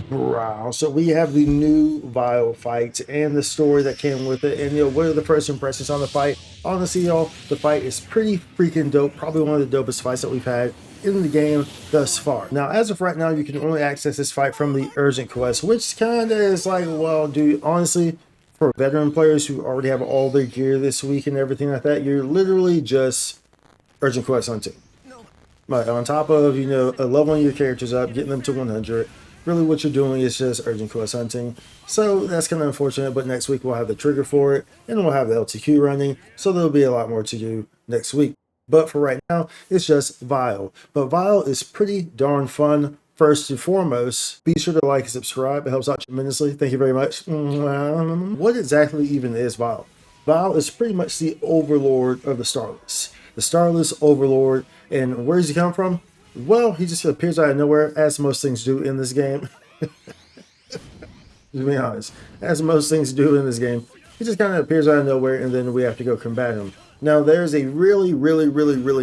Wow. So we have the new Vile fight and the story that came with it. And what are the first impressions on the fight? Honestly, y'all, the fight is pretty freaking dope. Probably one of the dopest fights that we've had in the game thus far. Now, as of right now, you can only access this fight from the urgent quest, which kind of is like, well, dude, honestly, for veteran players who already have all their gear this week and everything like that, you're literally just urgent quest hunting. Like on top of, leveling your characters up, getting them to 100, really what you're doing is just urgent quest hunting. So that's kind of unfortunate, but next week we'll have the trigger for it, and we'll have the LTQ running, so there'll be a lot more to do next week. But for right now, it's just Vael. But Vael is pretty darn fun. First and foremost, be sure to like and subscribe. It helps out tremendously. Thank you very much. What exactly even is Vael? Vael is pretty much the overlord of the Starless. The Starless overlord. And where does he come from? Well, he just appears out of nowhere, as most things do in this game. To be honest, as most things do in this game, he just kind of appears out of nowhere, and then we have to go combat him. Now, there's a really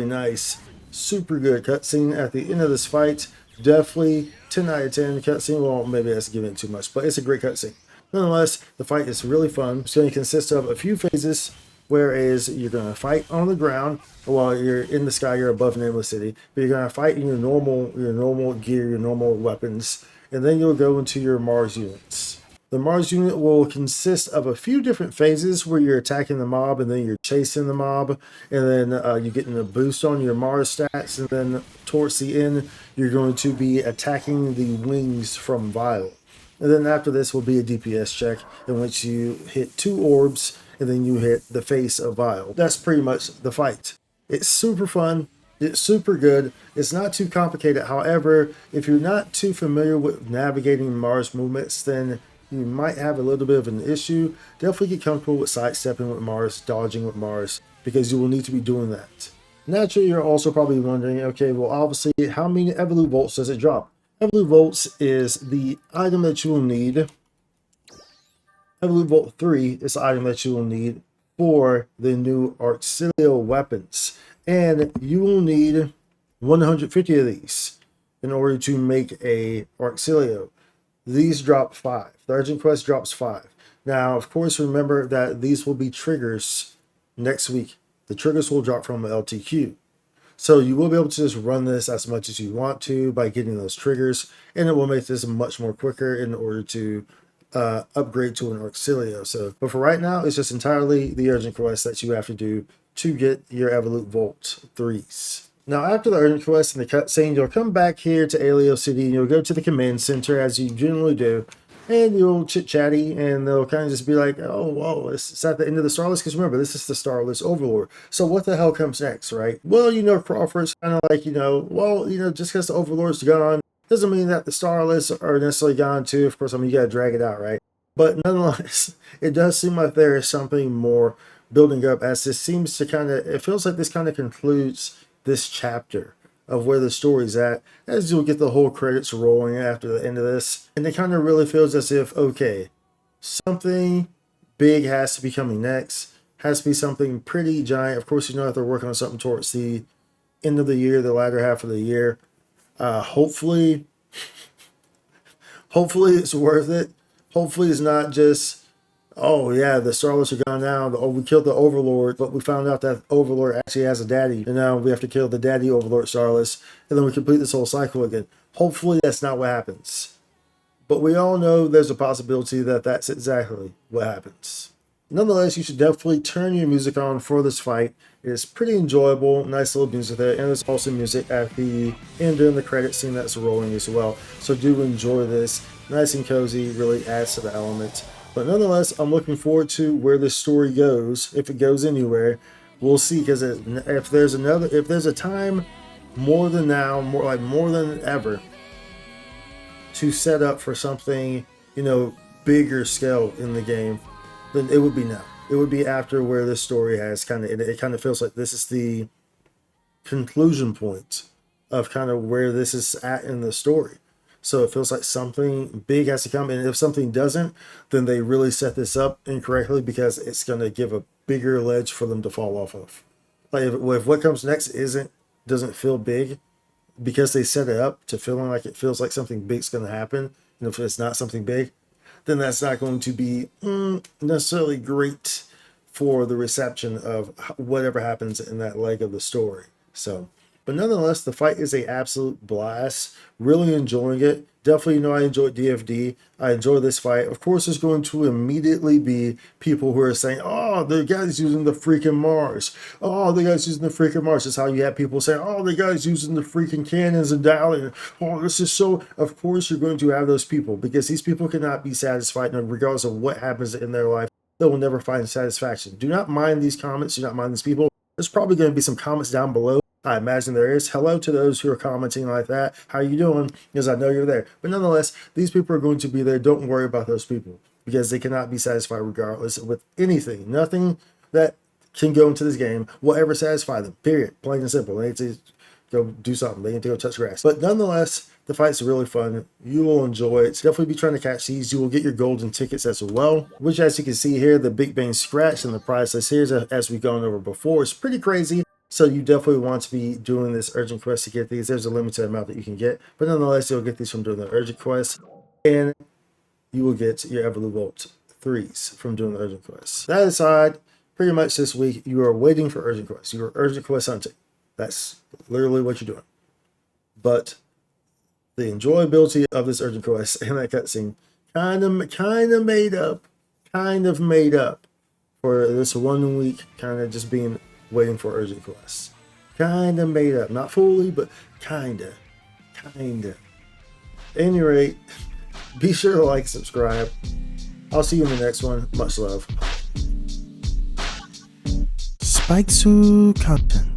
nice, super good cutscene at the end of this fight. Definitely 10 out of 10 cutscene. Well, maybe that's giving it too much, but it's a great cutscene. Nonetheless, the fight is really fun. It's going to consist of a few phases, whereas you're going to fight on the ground while you're in the sky. You're above Nameless City, but you're going to fight in your normal gear, your normal weapons, and then you'll go into your Mars units. The Mars unit will consist of a few different phases where you're attacking the mob, and then you're chasing the mob, and then you're getting a boost on your Mars stats, and then towards the end, you're going to be attacking the wings from Vael. And then after this will be a DPS check in which you hit 2 orbs, and then you hit the face of Vael. That's pretty much the fight. It's super fun. It's super good. It's not too complicated. However, if you're not too familiar with navigating Mars movements, then you might have a little bit of an issue. Definitely get comfortable with sidestepping with Mars, dodging with Mars, because you will need to be doing that. Naturally, you're also probably wondering, okay, well, obviously, how many Evoluvolts does it drop? Evoluvolts is the item that you will need. Evoluvolt III is the item that you will need for the new Auxilio weapons. And you will need 150 of these in order to make a Auxilio. These drop 5. The Urgent Quest drops 5. Now, of course, remember that these will be triggers next week. The triggers will drop from LTQ. So you will be able to just run this as much as you want to by getting those triggers, and it will make this much more quicker in order to upgrade to an Auxilio. So, but for right now, it's just entirely the Urgent Quest that you have to do to get your Evoluvolt 3s. Now, after the urgent quest and the cutscene, you'll come back here to Alio City, and you'll go to the command center, as you generally do, and you'll chit-chatty, and they'll kind of just be like, oh, whoa, it's at the end of the Starless, because remember, this is the Starless Overlord. So what the hell comes next, right? Well, Crawford's kind of like, just because the Overlord's gone, doesn't mean that the Starless are necessarily gone too. Of course, you got to drag it out, right? But nonetheless, it does seem like there is something more building up, as this seems to it feels like this kind of concludes this chapter of where the story's at, as you'll get the whole credits rolling after the end of this. And it kind of really feels as if, okay, something big has to be coming next, has to be something pretty giant. Of course, that they're working on something towards the end of the year, the latter half of the year. Hopefully it's worth it. Hopefully it's not just, oh yeah, the Starless are gone now. We killed the Overlord, but we found out that Overlord actually has a daddy, and now we have to kill the daddy Overlord Starless, and then we complete this whole cycle again. Hopefully that's not what happens. But we all know there's a possibility that that's exactly what happens. Nonetheless, you should definitely turn your music on for this fight. It's pretty enjoyable, nice little music there, and there's also music at the end during the credit scene that's rolling as well. So do enjoy this. Nice and cozy, really adds to the element. But nonetheless, I'm looking forward to where this story goes. If it goes anywhere, we'll see. Because if there's a time more than now, more than ever, to set up for something, bigger scale in the game, then it would be now. It would be after where this story has it kind of feels like this is the conclusion point of kind of where this is at in the story. So it feels like something big has to come, and if something doesn't, then they really set this up incorrectly, because it's going to give a bigger ledge for them to fall off of. Like if what comes next doesn't feel big, because they set it up to feeling like it feels like something big's going to happen, And if it's not something big, then that's not going to be necessarily great for the reception of whatever happens in that leg of the story. So, but nonetheless, the fight is a absolute blast. Really enjoying it. Definitely, I enjoyed DFD. I enjoy this fight. Of course, there's going to immediately be people who are saying, "Oh, the guy's using the freaking Mars. Oh, the guy's using the freaking Mars." That's how you have people saying, "Oh, the guy's using the freaking cannons and dialing. Oh, this is so." Of course, you're going to have those people because these people cannot be satisfied, and regardless of what happens in their life, they will never find satisfaction. Do not mind these comments. Do not mind these people. There's probably going to be some comments down below. I imagine there is. Hello to those who are commenting like that. How you doing? Because I know you're there. But nonetheless, these people are going to be there. Don't worry about those people because they cannot be satisfied regardless with anything. Nothing that can go into this game will ever satisfy them. Period. Plain and simple. They need to go do something. They need to go touch grass. But nonetheless, the fight's really fun. You will enjoy it. So definitely be trying to catch these. You will get your golden tickets as well, which as you can see here, the Big Bang Scratch and the price list here, as we've gone over before, is pretty crazy. So you definitely want to be doing this urgent quest to get these. There's a limited amount that you can get, but nonetheless, you'll get these from doing the urgent quest, and you will get your Evoluvolt 3s from doing the urgent quest. That aside, pretty much this week, you are waiting for urgent quests. You are urgent quest hunting. That's literally what you're doing. But the enjoyability of this urgent quest and that cutscene kind of made up for this 1 week kind of just being waiting for urgent quests. Kind of made up. Not fully, but kind of. At any rate, be sure to like, subscribe. I'll see you in the next one. Much love. Spike content.